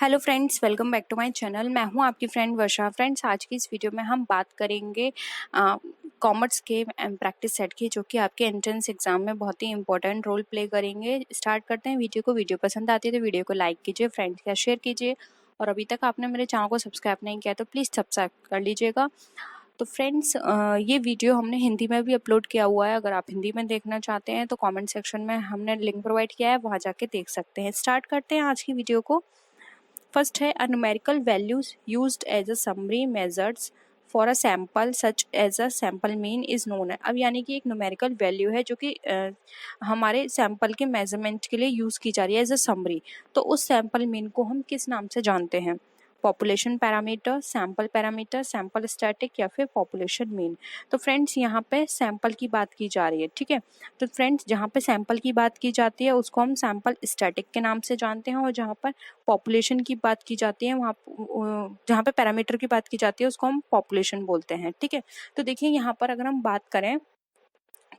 Hello friends, welcome back to my channel. मैं हूं आपकी फ्रेंड वर्षा। फ्रेंड्स, आज की इस वीडियो में हम बात करेंगे कॉमर्स के प्रैक्टिस सेट की, जो कि आपके एंट्रेंस एग्जाम में बहुत ही इंपॉर्टेंट रोल प्ले करेंगे। स्टार्ट करते हैं वीडियो को। वीडियो पसंद आती है तो वीडियो को लाइक कीजिए, फ्रेंड्स के साथ शेयर कीजिए, और अभी तक आपने मेरे चैनल को सब्सक्राइब नहीं किया तो प्लीज़ सब्सक्राइब कर लीजिएगा। तो फ्रेंड्स, ये वीडियो हमने हिंदी में भी अपलोड किया हुआ है। अगर आप हिंदी में देखना चाहते हैं तो कमेंट सेक्शन में हमने लिंक प्रोवाइड किया है, वहाँ जाके देख सकते हैं। स्टार्ट करते हैं आज की वीडियो को। फर्स्ट है, numerical values used as a summary measures for a sample such as a sample mean is known है। अब यानी कि एक न्यूमेरिकल वैल्यू है जो कि हमारे सैंपल के मेजरमेंट के लिए यूज की जा रही है एज अ समरी। तो उस सैंपल मीन को हम किस नाम से जानते हैं? पॉपुलेशन पैरामीटर, सैंपल स्टैटिक, या फिर पॉपुलेशन मीन। तो फ्रेंड्स, यहाँ पे सैंपल की बात की जा रही है, ठीक है। तो फ्रेंड्स, जहाँ पे सैंपल की बात की जाती है उसको हम सैंपल स्टैटिक के नाम से जानते हैं, और जहाँ पर पॉपुलेशन की बात की जाती है, वहाँ जहाँ पे पैरामीटर की बात की जाती है उसको हम पॉपुलेशन बोलते हैं, ठीक है। तो देखिए, यहाँ पर अगर हम बात करें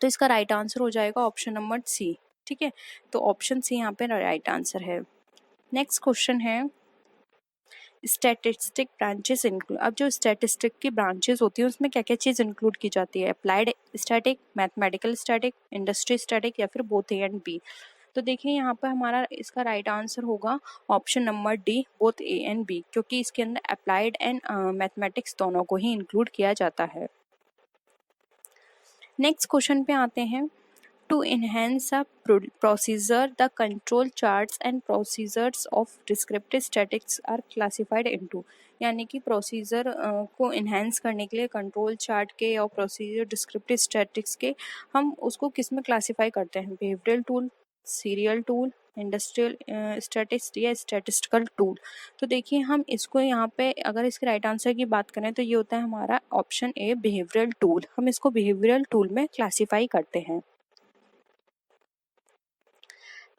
तो इसका राइट आंसर हो जाएगा ऑप्शन नंबर सी, ठीक है। तो ऑप्शन सी यहाँ पे राइट आंसर है। नेक्स्ट क्वेश्चन है, स्टैटिस्टिक ब्रांचेस इंक्लूड। अब जो स्टैटिस्टिक की ब्रांचेस होती है उसमें क्या क्या चीज़ इंक्लूड की जाती है? Applied static, mathematical static, industry static, या फिर बोथ ए एंड बी। तो देखिए, यहाँ पर हमारा इसका राइट आंसर होगा option number D, both A and B, क्योंकि इसके अंदर अप्लाइड एंड मैथमेटिक्स दोनों को ही इंक्लूड किया जाता है। नेक्स्ट क्वेश्चन पे आते हैं। To enhance a procedure, the control charts and procedures of descriptive statics are classified into. यानी कि प्रोसीजर को इनहेंस करने के लिए कंट्रोल चार्ट के और प्रोसीजर डिस्क्रिप्टिव स्टैटिक्स के हम उसको किस में क्लासिफाई करते हैं? Behavioural tool, serial tool, industrial statist, या स्टैटिस्टिकल टूल। तो देखिए, हम इसको यहाँ पे अगर इसके राइट आंसर की बात करें तो ये होता है हमारा ऑप्शन ए, बिहेवियरल टूल। हम इसको बिहेवियरल टूल में क्लासिफाई करते हैं।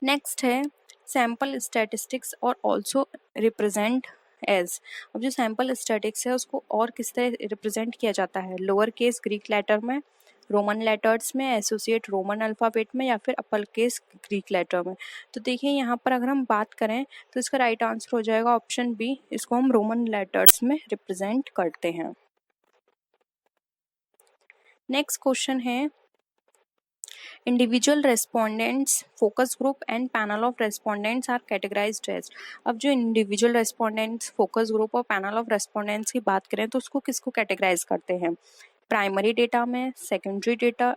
नेक्स्ट है, सैम्पल स्टैटिस्टिक्स और ऑल्सो रिप्रेजेंट एज। अब जो सैम्पल स्टैटिक्स है उसको और किस तरह रिप्रेजेंट किया जाता है? लोअर केस ग्रीक लेटर में, रोमन लेटर्स में, एसोसिएट रोमन अल्फ़ाबेट में, या फिर अपर केस ग्रीक लेटर में। तो देखिए, यहाँ पर अगर हम बात करें तो इसका राइट आंसर हो जाएगा ऑप्शन बी, इसको हम रोमन लेटर्स में रिप्रेजेंट करते हैं। नेक्स्ट क्वेश्चन है, individual respondents, focus group and panel of respondents are categorized as. अब जो इंडिविजुअल रेस्पोंडेंट्स, फोकस ग्रुप और पैनल ऑफ रेस्पोंडेंट्स की बात करें तो उसको किसको कैटेगराइज करते हैं? प्राइमरी डेटा में, secondary data,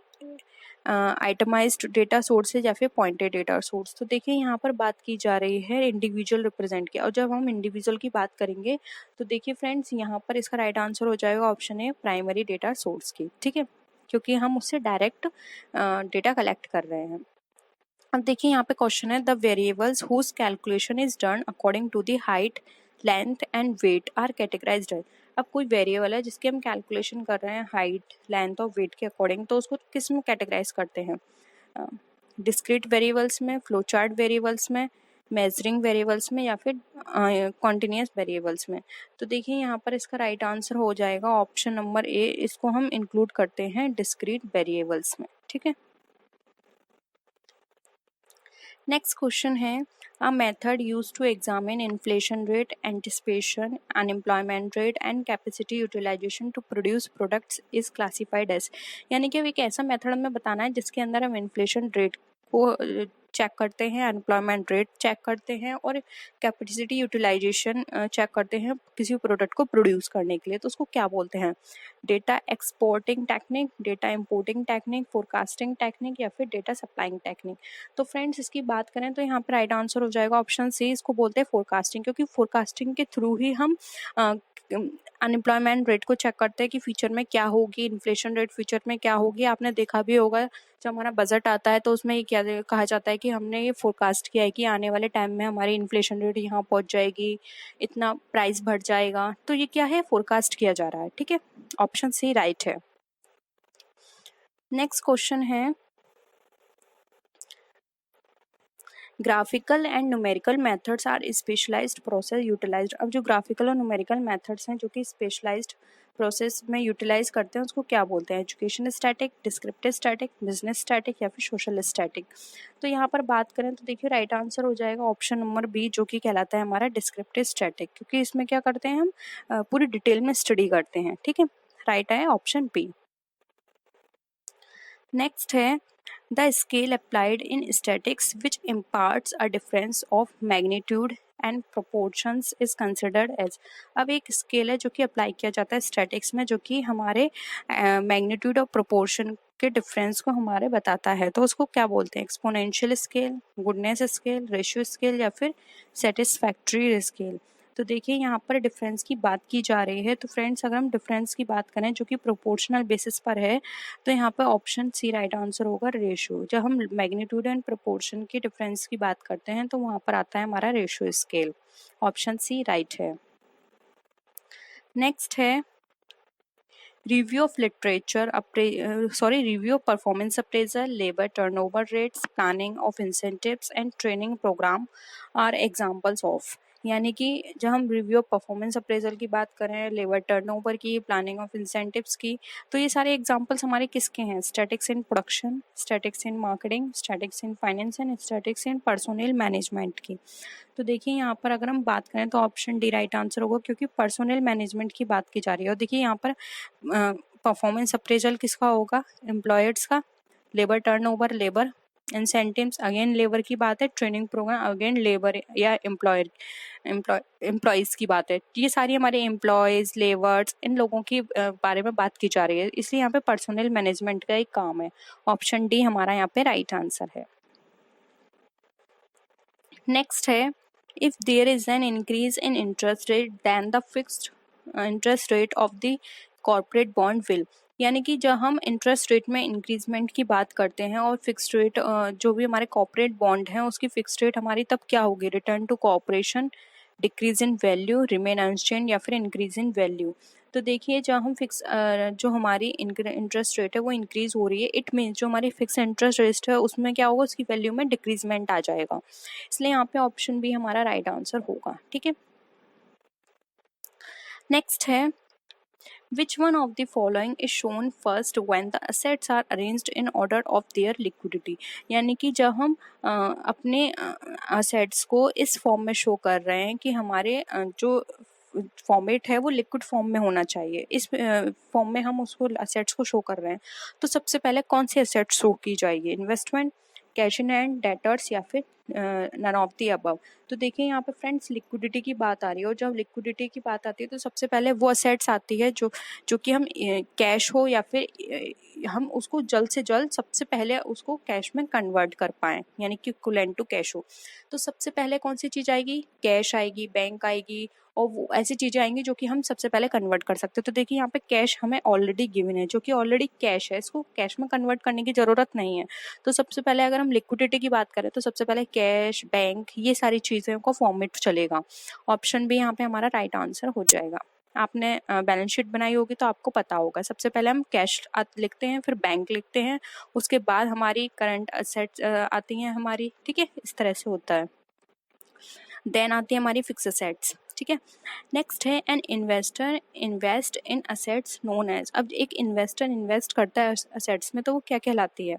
itemized data sources, या फिर पॉइंटेड डेटा सोर्स। तो देखिए, यहाँ पर बात की जा रही है इंडिविजुअल रिप्रेजेंट की, और जब हम इंडिविजुअल की बात करेंगे तो देखिए फ्रेंड्स, यहाँ पर इसका राइट आंसर हो जाएगा option A, primary data source की, ठीक है, क्योंकि हम उससे डायरेक्ट डेटा कलेक्ट कर रहे हैं। अब देखिए, यहाँ पे क्वेश्चन है, the variables whose calculation is done according to the height, length and weight are categorized as. अब कोई वेरिएबल है जिसकी हम कैलकुलेशन कर रहे हैं हाइट, लेंथ और वेट के अकॉर्डिंग, तो उसको किस में कैटेगराइज करते हैं? डिस्क्रीट वेरिएबल्स में, फ्लो चार्ट वेरिएबल्स में, मेजरिंग वेरिएबल्स में, या फिर कॉन्टिन्यूस वेरिएबल्स में। तो देखिए, यहाँ पर इसका राइट आंसर हो जाएगा ऑप्शन नंबर ए, इसको हम इंक्लूड करते हैं डिस्क्रीट वेरिएबल्स में, ठीक है। नेक्स्ट क्वेश्चन है, a method use to examine inflation rate, anticipation, unemployment rate and capacity utilization to produce products is classified as. यानी कि एक ऐसा मेथड हमें बताना है जिसके अंदर हम इन्फ्लेशन रेट को चेक करते हैं, अनएम्प्लॉयमेंट रेट चेक करते हैं, और कैपेसिटी यूटिलाइजेशन चेक करते हैं किसी प्रोडक्ट को प्रोड्यूस करने के लिए। तो उसको क्या बोलते हैं? Data exporting technique, data importing technique, forecasting technique, या फिर डेटा सप्लाइंग टेक्निक। तो फ्रेंड्स, इसकी बात करें तो यहाँ पर राइट आंसर हो जाएगा ऑप्शन सी, इसको बोलते हैं फोरकास्टिंग, क्योंकि फोरकास्टिंग के थ्रू ही हम अनएम्प्लॉयमेंट रेट को चेक करते हैं कि फ्यूचर में क्या होगी, इन्फ्लेशन रेट फ्यूचर में क्या होगी। आपने देखा भी होगा, जब हमारा बजट आता है तो उसमें ये क्या कहा जाता है कि हमने ये फोरकास्ट किया है कि आने वाले टाइम में हमारी इन्फ्लेशन रेट यहाँ पहुँच जाएगी, इतना प्राइस बढ़ जाएगा। तो ये क्या है? फोरकास्ट किया जा रहा है, ठीक है। ऑप्शन सी राइट है। नेक्स्ट क्वेश्चन है, graphical and numerical methods are specialized process utilized. अब जो ग्राफिकल और न्यूमेरिकल मेथड्स हैं जो कि स्पेशलाइज्ड प्रोसेस में यूटिलाइज करते हैं उसको क्या बोलते हैं, education static, descriptive static, business static या फिर सोशल स्टैटिक। तो यहाँ पर बात करें तो देखिए राइट आंसर हो जाएगा ऑप्शन नंबर बी, जो कि कहलाता है हमारा डिस्क्रिप्टिव स्टैटिक, क्योंकि इसमें क्या करते हैं हम पूरी डिटेल में स्टडी करते हैं। ठीक है, राइट है ऑप्शन बी। नेक्स्ट है the scale applied in statics which imparts a difference of magnitude and proportions is considered as. अब एक स्केल है जो कि अप्लाई किया जाता है स्टैटिक्स में, जो कि हमारे मैग्नीट्यूड और प्रोपोर्शन के डिफरेंस को हमारे बताता है। तो उसको क्या बोलते हैं, exponential scale, goodness scale, ratio scale या फिर सेटिस्फैक्ट्री स्केल। तो देखिए यहाँ पर डिफरेंस की बात की जा रही है। तो फ्रेंड्स अगर हम डिफरेंस की बात करें जो कि प्रोपोर्शनल बेसिस पर है, तो यहाँ पर ऑप्शन सी राइट आंसर होगा, रेशियो। जब हम मैग्नीट्यूड एंड प्रोपोर्शन की डिफरेंस की बात करते हैं तो वहाँ पर आता है हमारा ratio scale. Option C right है। नेक्स्ट है review of literature review of performance appraisal, labour turnover rates, planning of incentives and training program are examples of. यानी कि जब हम रिव्यू ऑफ परफॉर्मेंस अप्रेजल की बात करें, लेबर टर्नओवर की, प्लानिंग ऑफ इंसेंटिव्स की, तो ये सारे एग्जांपल्स हमारे किसके हैं, statics in production, statics in marketing, statics in finance and statics in personnel management की। तो देखिए यहाँ पर अगर हम बात करें तो ऑप्शन डी राइट आंसर होगा, क्योंकि पर्सोनल मैनेजमेंट की बात की जा रही है। और देखिए यहाँ पर परफॉर्मेंस अप्रेजल किसका होगा, एम्प्लॉयर्स का, labour turnover labour, incentives again labour की बात है, ट्रेनिंग प्रोग्राम अगेन लेबर या एम्प्लॉयज की बात है। ये सारी हमारे एम्प्लॉयज, लेबर्स, इन लोगों की बारे में बात की जा रही है, इसलिए यहाँ पे पर्सोनल मैनेजमेंट का एक काम है। ऑप्शन डी हमारा यहाँ पे राइट आंसर है। नेक्स्ट है if there is an increase in interest rate then the fixed interest rate of the corporate bond will। यानी कि जब हम इंटरेस्ट रेट में इंक्रीजमेंट की बात करते हैं और फिक्स्ड रेट जो भी हमारे कॉर्पोरेट बॉन्ड हैं उसकी फिक्स्ड रेट हमारी तब क्या होगी, return to corporation, decrease in value, remain unchange या फिर इंक्रीज इन वैल्यू। तो देखिए जब हम जो हमारी इंटरेस्ट रेट है वो इंक्रीज हो रही है, इट मीन्स जो हमारी फिक्स इंटरेस्ट रेट है उसमें क्या होगा, उसकी वैल्यू में डिक्रीजमेंट आ जाएगा। इसलिए यहाँ पे ऑप्शन बी हमारा राइट आंसर होगा। ठीक है, नेक्स्ट है which one of the following is shown first when the assets are arranged in order of their liquidity। यानी कि जब हम अपने assets को इस फॉर्म में शो कर रहे हैं कि हमारे जो फॉर्मेट है वो लिक्विड फॉर्म में होना चाहिए, इस फॉर्म में हम उसको असेट्स को शो कर रहे हैं, तो सबसे पहले कौन सी असेट्स शो की जाएगी, investment, cash in hand, debtors या फिर नन ऑफ दी अबव। तो देखिए यहाँ पे फ्रेंड्स लिक्विडिटी की बात आ रही है, और जब लिक्विडिटी की बात आती है तो सबसे पहले वो असेट्स आती है जो कि हम कैश हो या फिर हम उसको जल्द से जल्द सबसे पहले उसको कैश में कन्वर्ट कर पाएँ, यानी कि इक्विवेलेंट टू कैश हो। तो सबसे पहले कौन सी चीज़ आएगी, कैश आएगी, बैंक आएगी, और वो ऐसी चीज़ें आएंगी जो कि हम सबसे पहले कन्वर्ट कर सकते हैं। तो देखिए यहाँ पे कैश हमें ऑलरेडी गिवन है, जो कि ऑलरेडी कैश है, इसको कैश में कन्वर्ट करने की ज़रूरत नहीं है। तो सबसे पहले अगर हम लिक्विडिटी की बात करें तो सबसे पहले कैश, बैंक, ये सारी चीज़ों का फॉर्मेट चलेगा। ऑप्शन बी यहाँ पे हमारा राइट आंसर हो जाएगा। आपने बैलेंस शीट बनाई होगी तो आपको पता होगा, सबसे पहले हम कैश लिखते हैं, फिर बैंक लिखते हैं, उसके बाद हमारी करंट असेट्स आती हैं हमारी। ठीक है, इस तरह से होता है। देन आती है हमारी फिक्स असेट्स। ठीक है, नेक्स्ट है an investor invest in assets known as. अब एक इन्वेस्टर इन्वेस्ट करता है असेट्स में तो वो क्या कहलाती है,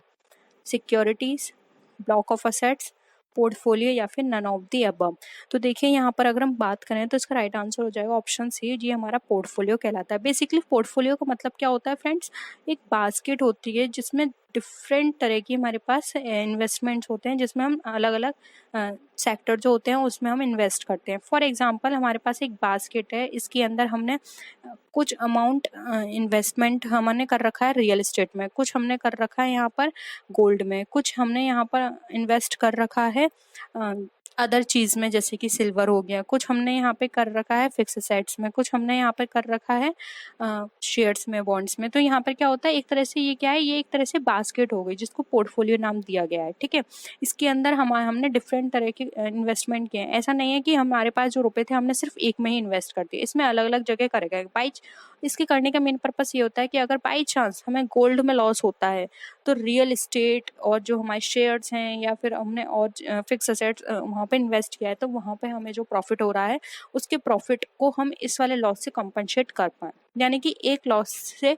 securities, block of assets, portfolio या फिर नन ऑफ दी अबव। तो देखिए यहाँ पर अगर हम बात करें तो इसका राइट आंसर हो जाएगा ऑप्शन सी, जी हमारा पोर्टफोलियो कहलाता है। बेसिकली पोर्टफोलियो का मतलब क्या होता है फ्रेंड्स, एक बास्केट होती है जिसमें डिफरेंट तरह की हमारे पास इन्वेस्टमेंट्स होते हैं, जिसमें हम अलग अलग सेक्टर जो होते हैं उसमें हम इन्वेस्ट करते हैं। फॉर एग्जांपल हमारे पास एक बास्केट है, इसके अंदर हमने कुछ अमाउंट इन्वेस्टमेंट हमने कर रखा है रियल एस्टेट में, कुछ हमने कर रखा है यहाँ पर गोल्ड में, कुछ हमने यहाँ पर इन्वेस्ट कर रखा है अदर चीज़ में जैसे कि सिल्वर हो गया, कुछ हमने यहाँ पे कर रखा है फिक्स एसेट्स में, कुछ हमने यहाँ पे कर रखा है शेयर्स में, बॉन्ड्स में। तो यहाँ पर क्या होता है, एक तरह से ये क्या है, ये एक तरह से बास्केट हो गई जिसको पोर्टफोलियो नाम दिया गया है। ठीक है, इसके अंदर हमने डिफरेंट तरह के इन्वेस्टमेंट किए हैं। ऐसा नहीं है कि हमारे पास जो रुपए थे हमने सिर्फ एक में ही इन्वेस्ट कर दिए, इसमें अलग अलग जगह करेगा। इसके करने का मेन पर्पस ये होता है कि अगर बाई चांस हमें गोल्ड में लॉस होता है तो रियल इस्टेट और जो हमारे शेयर्स हैं या फिर हमने और फिक्स असेट्स वहाँ पे इन्वेस्ट किया है, तो वहाँ पे हमें जो प्रॉफिट हो रहा है उसके प्रॉफिट को हम इस वाले लॉस से कंपनसेट कर पाएँ, यानी कि एक लॉस से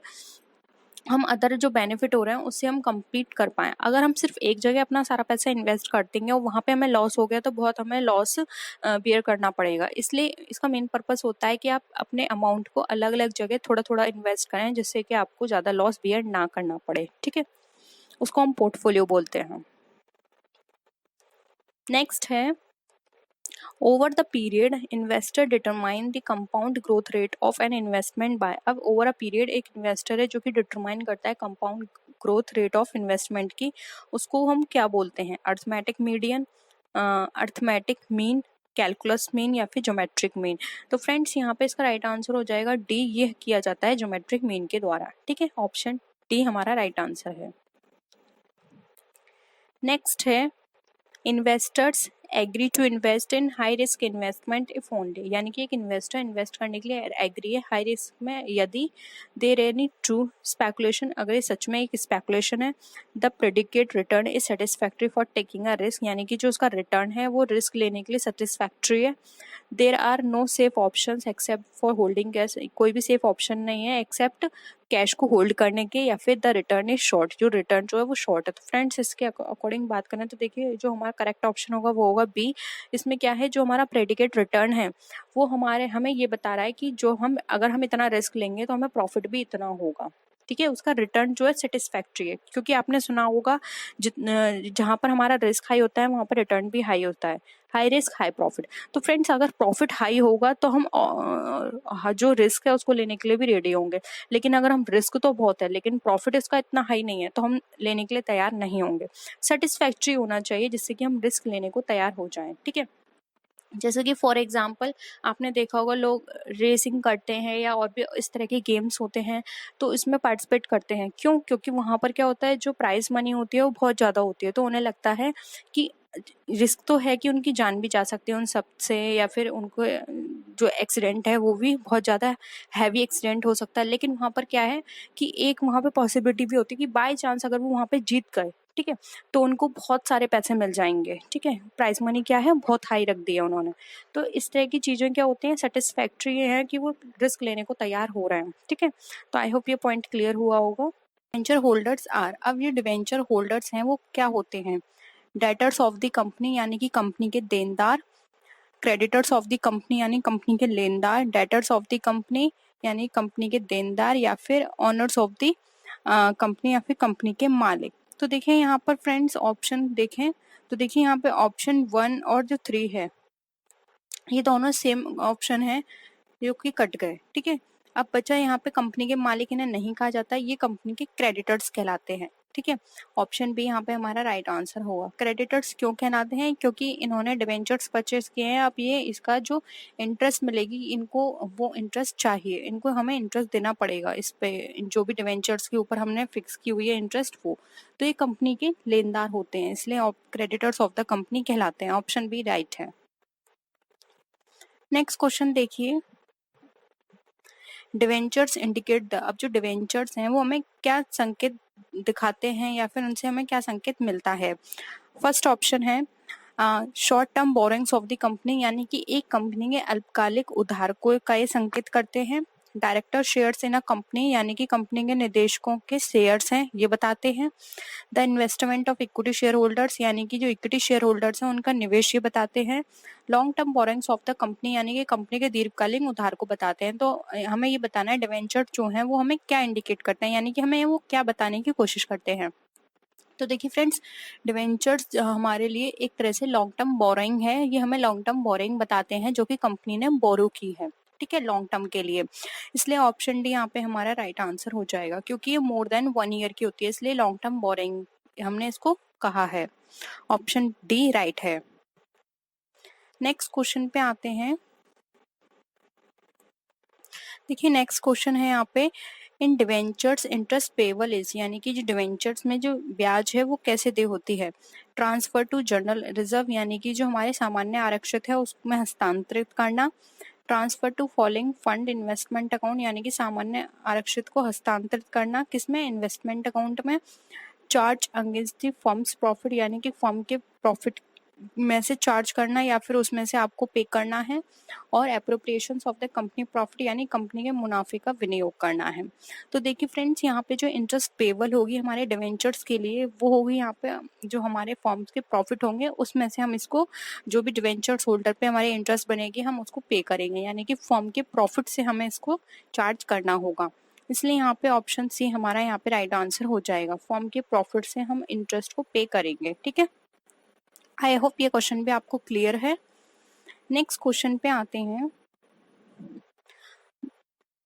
हम अदर जो बेनिफिट हो रहे हैं उससे हम कंप्लीट कर पाएँ। अगर हम सिर्फ एक जगह अपना सारा पैसा इन्वेस्ट कर देंगे और वहाँ पे हमें लॉस हो गया तो बहुत हमें लॉस बियर करना पड़ेगा। इसलिए इसका मेन पर्पस होता है कि आप अपने अमाउंट को अलग अलग जगह थोड़ा थोड़ा इन्वेस्ट करें, जिससे कि आपको ज़्यादा लॉस बियर ना करना पड़े। ठीक है, उसको हम पोर्टफोलियो बोलते हैं। नेक्स्ट है, over the period investor determine the compound growth rate of an investment by. अब ओवर अ पीरियड एक इन्वेस्टर है जो कि डिटरमाइन करता है compound growth rate of investment की, उसको हम क्या बोलते हैं? Arithmetic median, arithmetic mean, calculus mean या फिर ज्योमेट्रिक मीन। तो फ्रेंड्स यहाँ पे इसका राइट आंसर हो जाएगा डी, ये किया जाता है ज्योमेट्रिक मीन के द्वारा। ठीक है, ऑप्शन डी हमारा राइट आंसर है। नेक्स्ट है, investors agree to invest in high risk investment if only, यानी कि एक इन्वेस्टर इन्वेस्ट करने के लिए एग्री है हाई रिस्क में यदि देयर एनी ट्रू स्पेकुलेशन, अगर ये सच में एक स्पेकुलेशन है, the predicate return is satisfactory for taking a risk, यानी कि जो उसका रिटर्न है वो रिस्क लेने के लिए सेटिस्फैक्ट्री है। There are no safe option except for holding cash, कोई भी सेफ ऑप्शन नहीं है एक्सेप्ट कैश को होल्ड करने के, या फिर द रिटर्न इज शॉर्ट, जो रिटर्न जो है वो शॉर्ट है। तो फ्रेंड्स इसके अकॉर्डिंग बात करें तो देखिए जो हमारा करेक्ट ऑप्शन होगा वो होगा बी। इसमें क्या है, जो हमारा प्रेडिकेट रिटर्न है वो हमें ये बता रहा है कि जो हम अगर हम इतना रिस्क लेंगे तो हमें प्रॉफिट भी इतना होगा। ठीक है, उसका रिटर्न जो है सेटिस्फैक्ट्री है, क्योंकि आपने सुना होगा जहाँ पर हमारा रिस्क हाई होता है वहाँ पर रिटर्न भी हाई होता है, हाई रिस्क हाई प्रॉफिट। तो फ्रेंड्स अगर प्रॉफिट हाई होगा तो हम जो रिस्क है उसको लेने के लिए भी रेडी होंगे, लेकिन अगर हम रिस्क तो बहुत है लेकिन प्रॉफिट इसका इतना हाई नहीं है तो हम लेने के लिए तैयार नहीं होंगे। सेटिस्फैक्ट्री होना चाहिए जिससे कि हम रिस्क लेने को तैयार हो जाएं। ठीक है, जैसे कि फॉर एग्जांपल आपने देखा होगा लोग रेसिंग करते हैं या और भी इस तरह के गेम्स होते हैं तो इसमें पार्टिसिपेट करते हैं, क्यों? क्योंकि वहाँ पर क्या होता है, जो प्राइज मनी होती है वो बहुत ज़्यादा होती है, तो उन्हें लगता है कि रिस्क तो है कि उनकी जान भी जा सकती है उन सब से, या फिर उनको जो एक्सीडेंट है वो भी बहुत ज़्यादा हैवी एक्सीडेंट हो सकता है। लेकिन वहाँ पर क्या है कि एक वहाँ पे पॉसिबिलिटी भी होती है कि बाय चांस अगर वो वहाँ पे जीत गए, ठीक है, तो उनको बहुत सारे पैसे मिल जाएंगे। ठीक है, प्राइस मनी क्या है बहुत हाई रख दिया उन्होंने। तो इस तरह की चीज़ें क्या होती हैं, सेटिस्फैक्ट्री है कि वो रिस्क लेने को तैयार हो रहे हैं। ठीक है, तो आई होप ये पॉइंट क्लियर हुआ होगा। डिवेंचर होल्डर्स आर, अब ये डिवेंचर होल्डर्स हैं वो क्या होते हैं? डेटर्स ऑफ द कंपनी, यानी कि कंपनी के देनदार। क्रेडिटर्स ऑफ द कंपनी, यानी कंपनी के लेनदार। डेटर्स ऑफ द कंपनी, यानी कंपनी के देनदार, या फिर ऑनर्स ऑफ द कंपनी, या फिर कंपनी के मालिक। तो देखिए यहाँ पर फ्रेंड्स ऑप्शन देखें तो देखिए यहाँ पे ऑप्शन 1 और जो 3 है ये दोनों सेम ऑप्शन है जो कि कट गए। ठीक है, अब बचा यहाँ पे कंपनी के मालिक, इन्हें नहीं कहा जाता, ये कंपनी के क्रेडिटर्स कहलाते हैं। ठीक है, ऑप्शन बी यहाँ पे हमारा राइट आंसर होगा। क्रेडिटर्स क्यों कहलाते हैं? क्योंकि इन्होंने डिवेंचर्स परचेस किए हैं, अब ये इसका जो इंटरेस्ट मिलेगी इनको वो इंटरेस्ट चाहिए, इनको हमें इंटरेस्ट देना पड़ेगा इस पे, जो भी डिवेंचर्स के ऊपर हमने फिक्स की हुई है इंटरेस्ट वो, तो ये कंपनी के लेनदार होते हैं, इसलिए क्रेडिटर्स ऑफ द कंपनी कहलाते हैं। ऑप्शन बी राइट है। नेक्स्ट क्वेश्चन देखिए, डिवेंचर्स इंडिकेट द, अब जो डिवेंचर्स हैं वो हमें क्या संकेत दिखाते हैं या फिर उनसे हमें क्या संकेत मिलता है? फर्स्ट ऑप्शन है short term borrowings of the company, यानी कि एक कंपनी के अल्पकालिक उधार को का ये संकेत करते हैं। Director shares in a company, यानी कि कंपनी के निदेशकों के शेयर्स हैं ये बताते हैं। The investment of equity share holders, यानी कि जो इक्विटी शेयर होल्डर्स हैं उनका निवेश ये बताते हैं। Long term borrowings of the company, यानी कि कंपनी के दीर्घकालीन उधार को बताते हैं। तो हमें ये बताना है डिवेंचर जो है वो हमें क्या इंडिकेट करते हैं, यानी कि हमें वो क्या बताने की कोशिश करते हैं। तो देखिए फ्रेंड्स, डिवेंचर्स हमारे लिए एक तरह से लॉन्ग टर्म बोरोइंग है, ये हमें लॉन्ग टर्म बोरोइंग बताते हैं जो कि कंपनी ने बोरो की है। ठीक है, लॉन्ग टर्म के लिए, इसलिए ऑप्शन डी यहाँ पे हमारा राइट आंसर हो जाएगा, क्योंकि ये मोर देन 1 ईयर की होती है, इसलिए लॉन्ग टर्म बोरोइंग हमने इसको कहा है। ऑप्शन डी राइट है। नेक्स्ट क्वेश्चन पे आते हैं। देखिए नेक्स्ट क्वेश्चन है यहाँ पे, इन डिवेंचर्स इंटरेस्ट पेबल इज, यानी कि जो डिवेंचर्स में जो ब्याज है वो कैसे दे होती है? ट्रांसफर टू जनरल रिजर्व, यानी कि जो हमारे सामान्य आरक्षित है उसमें हस्तांतरित करना। Transfer to following fund investment account, यानी कि सामान्य आरक्षित को हस्तांतरित करना किसमें? इन्वेस्टमेंट अकाउंट में। Charge against the firm's profit, यानी कि फर्म के प्रॉफिट में से चार्ज करना या फिर उसमें से आपको पे करना है। और appropriations of the company profit, यानी कंपनी के मुनाफे का विनियोग करना है। तो देखिए फ्रेंड्स, यहाँ पे जो इंटरेस्ट पेबल होगी हमारे डिवेंचर्स के लिए वो होगी यहाँ पे जो हमारे फॉर्म्स के प्रॉफिट होंगे उसमें से हम इसको, जो भी डिवेंचर्स होल्डर पे हमारे इंटरेस्ट बनेगी हम उसको पे करेंगे, यानी कि फॉर्म के प्रॉफिट से हमें इसको चार्ज करना होगा। इसलिए यहाँ पे ऑप्शन सी हमारा यहाँ पे राइट आंसर हो जाएगा, फॉर्म के प्रॉफिट से हम इंटरेस्ट को पे करेंगे। ठीक है, आई होप ये क्वेश्चन भी आपको क्लियर है। नेक्स्ट क्वेश्चन पे आते हैं।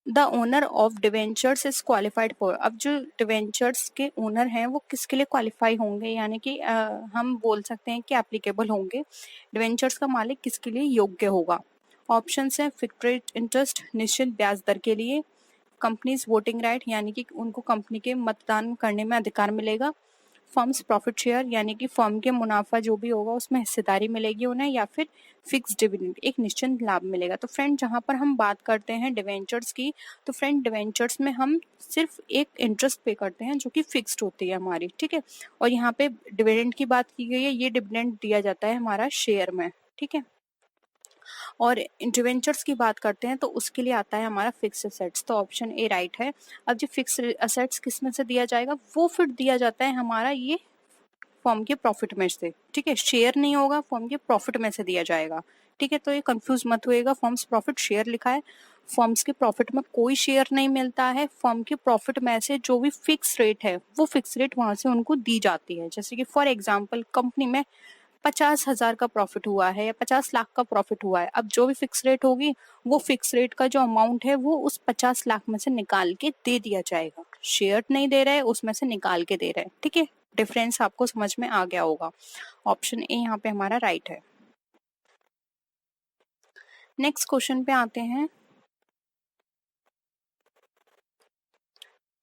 The owner of debentures is qualified for, अब जो डिवेंचर्स के ओनर हैं वो किसके लिए क्वालिफाई होंगे, यानी कि हम बोल सकते हैं कि एप्लीकेबल होंगे। डिवेंचर्स का मालिक किसके लिए योग्य होगा? ऑप्शन है फिक्स्ड रेट इंटरेस्ट, निश्चित ब्याज दर के लिए, कंपनीज वोटिंग राइट, यानी कि उनको कंपनी के मतदान करने में अधिकार मिलेगा, फर्म्स प्रॉफिट शेयर, यानी कि फर्म के मुनाफा जो भी होगा उसमें हिस्सेदारी मिलेगी उन्हें, या फिर फिक्स डिविडेंड, एक निश्चित लाभ मिलेगा। तो फ्रेंड जहां पर हम बात करते हैं डिवेंचर्स की, तो फ्रेंड डिवेंचर्स में हम सिर्फ एक इंटरेस्ट पे करते हैं जो कि फिक्स्ड होती है हमारी। ठीक है, और यहाँ पे डिविडेंड की बात की गई है, ये डिविडेंड दिया जाता है हमारा शेयर में। ठीक है, और डिवेंचर्स की बात करते हैं तो उसके लिए आता है हमारा फिक्स असेट्स, तो ऑप्शन ए राइट है। अब जो फिक्स असेट्स किस में से दिया जाएगा, वो फिर दिया जाता है हमारा ये फर्म के प्रॉफिट में से। ठीक है, शेयर नहीं होगा, फर्म के प्रॉफिट में से दिया जाएगा। ठीक है, तो ये कंफ्यूज मत होइएगा, फर्म्स प्रॉफिट शेयर लिखा है, फर्म्स के प्रॉफिट में कोई शेयर नहीं मिलता है, फर्म के प्रॉफिट में से जो भी फिक्स रेट है वो फिक्स रेट वहां से उनको दी जाती है। जैसे कि फॉर एग्जाम्पल कंपनी में 50,000 का प्रॉफिट हुआ है या 50 लाख का प्रॉफिट हुआ है, अब जो भी फिक्स रेट होगी वो फिक्स रेट का जो अमाउंट है वो उस 50 लाख में से निकाल के दे दिया जाएगा। शेयर नहीं दे रहे, उसमें से निकाल के दे रहे हैं। ठीक है, डिफरेंस आपको समझ में आ गया होगा। ऑप्शन ए यहाँ पे हमारा राइट है। नेक्स्ट क्वेश्चन पे आते हैं।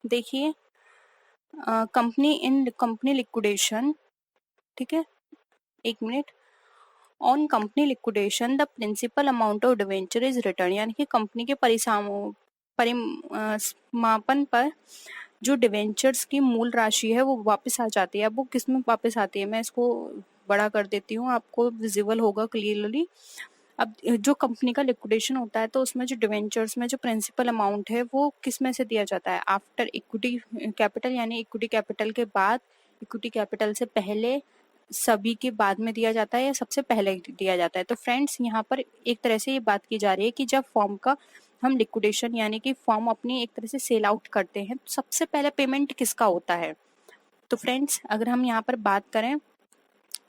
देखिए, कंपनी इन कंपनी लिक्विडेशन, ठीक है, एक मिनट, on company liquidation the principal amount of debenture is return, यानी कि कंपनी के परिसमापन पर जो डिवेंचर्स की मूल राशि है वो वापस आ जाती है। अब वो किस में वापस आती है, मैं इसको बड़ा कर देती हूँ, आपको विजिबल होगा क्लियरली। अब जो कंपनी का लिक्विडेशन होता है तो उसमें जो डिवेंचर्स में जो प्रिंसिपल अमाउंट है वो किस में से दिया जाता है, आफ्टर इक्विटी कैपिटल, यानी इक्विटी कैपिटल के बाद, इक्विटी कैपिटल से पहले, सभी के बाद में दिया जाता है या सबसे पहले दिया जाता है। तो फ्रेंड्स यहाँ पर एक तरह से ये बात की जा रही है कि जब फॉर्म का हम लिक्विडेशन यानी कि फॉर्म अपनी एक तरह से सेल आउट करते हैं तो सबसे पहले पेमेंट किसका होता है। तो फ्रेंड्स अगर हम यहाँ पर बात करें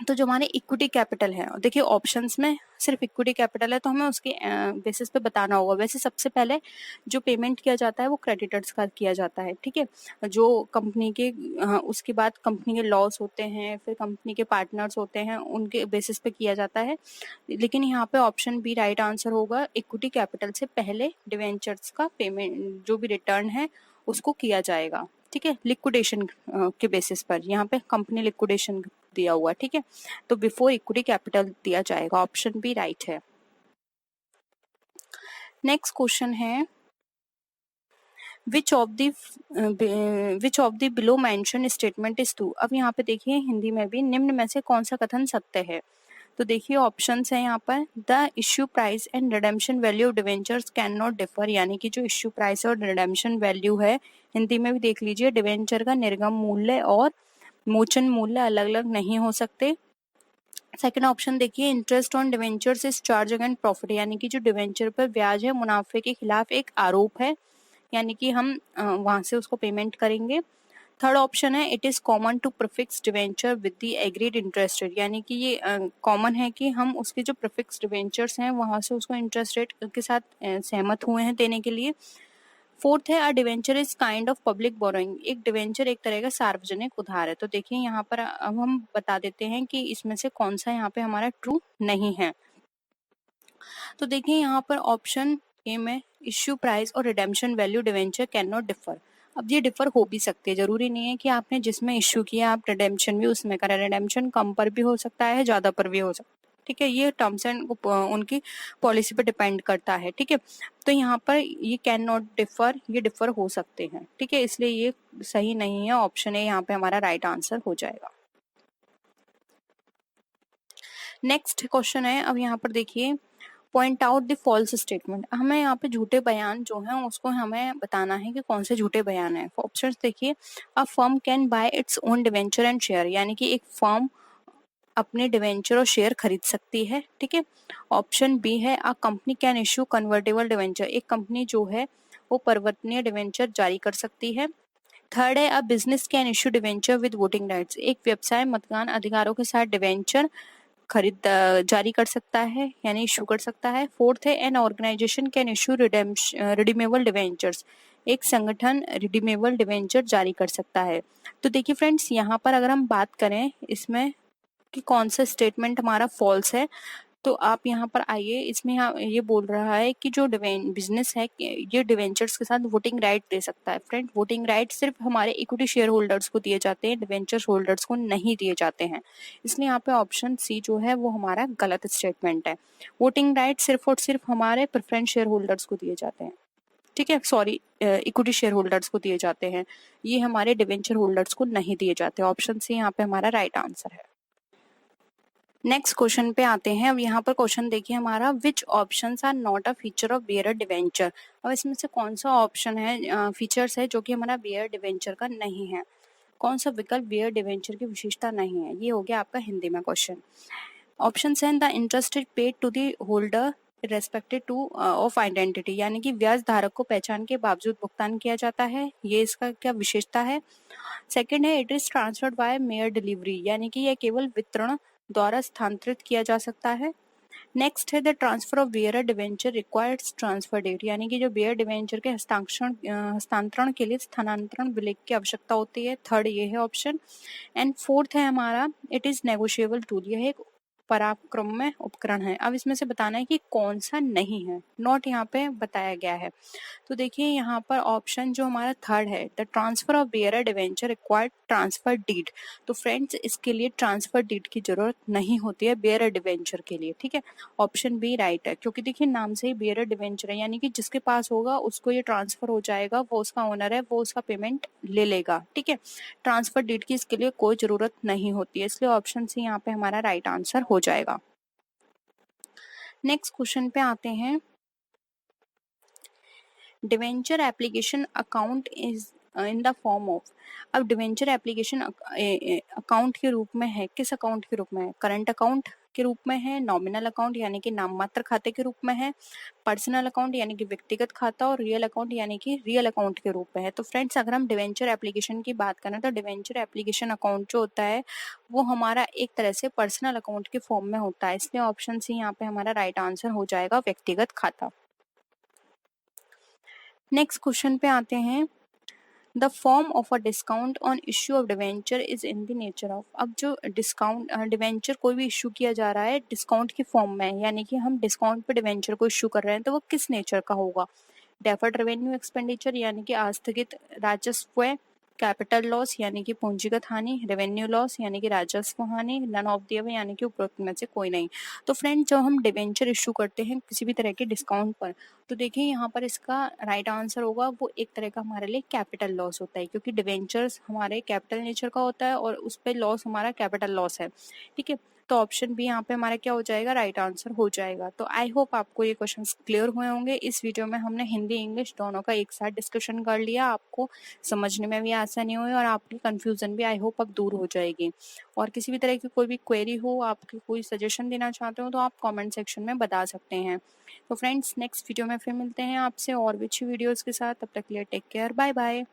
तो जो हमारे इक्विटी कैपिटल है, देखिए ऑप्शंस में सिर्फ इक्विटी कैपिटल है तो हमें उसके बेसिस पे बताना होगा। वैसे सबसे पहले जो पेमेंट किया जाता है वो क्रेडिटर्स का किया जाता है। ठीक है, जो कंपनी के उसके बाद कंपनी के लॉस होते हैं, फिर कंपनी के पार्टनर्स होते हैं, उनके बेसिस पे किया जाता है। लेकिन यहाँ पे ऑप्शन बी राइट आंसर होगा, इक्विटी कैपिटल से पहले डिवेंचर्स का पेमेंट जो भी रिटर्न है उसको किया जाएगा। ठीक है, लिक्विडेशन के बेसिस पर यहाँ पे कंपनी लिक्विडेशन दिया हुआ। ठीक है, तो बिफोर इक्विटी कैपिटल दिया जाएगा, ऑप्शन बी राइट है। नेक्स्ट क्वेश्चन है, which of the below mention statement is true. अब यहाँ पे देखिए हिंदी में भी निम्न में से कौन सा कथन सत्य है। तो देखिए ऑप्शंस है यहाँ पर, the issue price and redemption value of debentures can not differ, यानी कि जो इश्यू प्राइस और रिडेम्पशन वैल्यू है, हिंदी में भी देख लीजिए, डिवेंचर का निर्गम मूल्य और मोचन मूल्य अलग अलग नहीं हो सकते। सेकंड ऑप्शन देखिए, interest on debentures is charge against profit, यानी कि जो डिवेंचर पर ब्याज है मुनाफे के खिलाफ एक आरोप है, यानी कि हम वहां से उसको पेमेंट करेंगे। थर्ड ऑप्शन है, it is common to prefix debenture with the agreed interest rate, यानी कि ये कॉमन है कि हम उसके जो प्रीफिक्स डिवेंचर्स हैं वहां से उसको इंटरेस्ट रेट के साथ सहमत हुए हैं देने के लिए। फोर्थ है, a debenture is kind of public borrowing, एक डिवेंचर एक तरह का सार्वजनिक उधार है। तो देखिए यहाँ पर अब हम बता देते हैं कि इसमें से कौन सा यहाँ पे हमारा ट्रू नहीं है। तो देखिए यहाँ पर ऑप्शन ए में इश्यू प्राइस और redemption value debenture can not differ. अब ये डिफर हो भी सकते हैं, जरूरी नहीं है कि आपने जिसमें इश्यू किया आप रिडेम्पशन भी उसमें करें, रिडेम्पशन कम पर भी हो सकता है, ज्यादा पर भी हो सकता है। ठीक है, ये टर्म्स एंड उनकी पॉलिसी पे डिपेंड करता है। ठीक है, तो यहाँ पर ये कैन नॉट डिफर, ये डिफर हो सकते हैं। ठीक है, इसलिए ये सही नहीं है, ऑप्शन ए यहाँ पे हमारा राइट आंसर हो जाएगा। नेक्स्ट क्वेश्चन है, अब यहाँ पर देखिए, point out the false statement. हमें यहाँ पे झूठे बयान जो हैं उसको हमें बताना है कि कौन से झूठे बयान है। ऑप्शंस देखिए, a firm can buy its own debenture and share, यानी कि एक फर्म अपने डिवेंचर और शेयर खरीद सकती है। ठीक है, ऑप्शन बी है, a company can issue convertible debenture, एक कंपनी जो है वो परिवर्तनीय डिवेंचर जारी कर सकती है। थर्ड है, a business can issue debenture with voting rights, एक व्यवसाय मतदान अधिकारों के साथ डिवेंचर जारी कर सकता है, यानी इशू कर सकता है। फोर्थ है, an organisation can issue redeemable debentures, एक संगठन रिडीमेबल डिवेंचर जारी कर सकता है। तो देखिए फ्रेंड्स, यहाँ पर अगर हम बात करें इसमें कि कौन सा स्टेटमेंट हमारा फॉल्स है, तो आप यहाँ पर आइए, इसमें ये बोल रहा है कि जो बिजनेस है ये डिवेंचर्स के साथ वोटिंग राइट दे सकता है। फ्रेंड, वोटिंग राइट सिर्फ हमारे इक्विटी शेयर होल्डर्स को दिए जाते हैं, डिवेंचर्स होल्डर्स को नहीं दिए जाते हैं। इसलिए यहाँ पे ऑप्शन सी जो है वो हमारा गलत स्टेटमेंट है। वोटिंग राइट सिर्फ और सिर्फ हमारे प्रेफरेंस शेयर होल्डर्स को दिए जाते हैं। ठीक है, सॉरी, इक्विटी शेयर होल्डर्स को दिए जाते हैं, ये हमारे डिवेंचर होल्डर्स को नहीं दिए जाते। ऑप्शन सी यहाँ पे हमारा राइट आंसर है। नेक्स्ट क्वेश्चन पे आते हैं। अब यहाँ पर क्वेश्चन देखिए हमारा, which options are not a feature of bearer debenture. अब इसमें से कौन सा ऑप्शन है, फीचर्स है जो कि हमारा बेयर डिवेंचर का नहीं है, कौन सा विकल्प बेयर डिवेंचर की विशेषता नहीं है। ये हो गया आपका हिंदी में क्वेश्चन। ऑप्शन है, the interest is paid to the holder respected to of identity, यानी कि ब्याज धारक को पहचान के बावजूद भुगतान किया जाता है, ये इसका क्या विशेषता है। सेकंड है, it is transferred by mayor delivery, यानी कि यह केवल वितरण द्वारा स्थानांतरित किया जा सकता है। नेक्स्ट है, the transfer of bearer debenture requires transfer deed, यानी कि जो बेयर डिवेंचर के हस्तांतरण के लिए स्थानांतरण विलेख की आवश्यकता होती है। थर्ड ये है ऑप्शन। एंड फोर्थ है हमारा, इट इज नेगोशिएबल टूल, यह एक पराक्रम्य उपकरण है। अब इसमें से बताना है कि कौन सा नहीं है, नॉट यहाँ पे बताया गया है। तो देखिए यहाँ पर ऑप्शन जो हमारा थर्ड है, the transfer of bearer debenture required transfer deed, तो फ्रेंड्स इसके लिए ट्रांसफर डीड की जरूरत नहीं होती है बेयर डिवेंचर के लिए। ठीक है, ऑप्शन बी राइट है, क्योंकि देखिए नाम से ही बेयर डिवेंचर है, यानी कि जिसके पास होगा उसको ये ट्रांसफर हो जाएगा, वो उसका ओनर है, वो उसका पेमेंट ले लेगा। ठीक है, ट्रांसफर डीड की इसके लिए कोई जरूरत नहीं होती है, इसलिए ऑप्शन सी यहाँ पे हमारा राइट आंसर हो जाएगा। नेक्स्ट क्वेश्चन पे आते हैं, debenture application account is in the form of. अब डिवेंचर एप्लीकेशन अकाउंट के रूप में है, किस अकाउंट के रूप में है, करंट अकाउंट के रूप में है, नॉमिनल अकाउंट यानी कि नाम मात्र खाते के रूप में है, पर्सनल अकाउंट यानी कि व्यक्तिगत खाता, और रियल अकाउंट यानी कि रियल अकाउंट के रूप में है। तो फ्रेंड्स, अगर हम डिवेंचर एप्लीकेशन की बात करें तो डिवेंचर एप्लीकेशन अकाउंट जो होता है वो हमारा एक तरह से पर्सनल अकाउंट के फॉर्म में होता है, इसलिए ऑप्शन सी यहाँ पे हमारा राइट आंसर हो जाएगा, व्यक्तिगत खाता। नेक्स्ट क्वेश्चन पे आते हैं, the form of a discount on issue of debenture is in the nature of. अब जो डिस्काउंट डिवेंचर कोई भी इश्यू किया जा रहा है डिस्काउंट की फॉर्म में, यानी कि हम डिस्काउंट पे डिवेंचर को इश्यू कर रहे हैं, तो वो किस नेचर का होगा। डेफर्ड रेवेन्यू एक्सपेंडिचर यानी कि आस्थगित राजस्व, कैपिटल लॉस यानी कि पूंजीगत हानि, रेवेन्यू लॉस यानी कि राजस्व हानि, नन ऑफ द अबव यानी कि उपरोक्त में से कोई नहीं। तो फ्रेंड, जब हम डिवेंचर इशू करते हैं किसी भी तरह के डिस्काउंट पर, तो देखिए यहाँ पर इसका राइट आंसर होगा वो एक तरह का हमारे लिए कैपिटल लॉस होता है, क्योंकि डिवेंचर्स हमारे कैपिटल नेचर का होता है और उस पर लॉस हमारा कैपिटल लॉस है। ठीक है, तो ऑप्शन बी यहाँ पे हमारा क्या हो जाएगा, राइट आंसर हो जाएगा। तो आई होप आपको ये क्वेश्चंस क्लियर हुए होंगे। इस वीडियो में हमने हिंदी इंग्लिश दोनों का एक साथ डिस्कशन कर लिया, आपको समझने में भी आसानी हुई और आपकी कंफ्यूजन भी आई होप अब दूर हो जाएगी। और किसी भी तरह की कोई भी क्वेरी हो, आपकी कोई सजेशन देना चाहते हो तो आप कमेंट सेक्शन में बता सकते हैं। तो फ्रेंड्स, नेक्स्ट वीडियो में फिर मिलते हैं आपसे और भी अच्छी वीडियोस के साथ, तब तक के लिए टेक केयर, बाय बाय।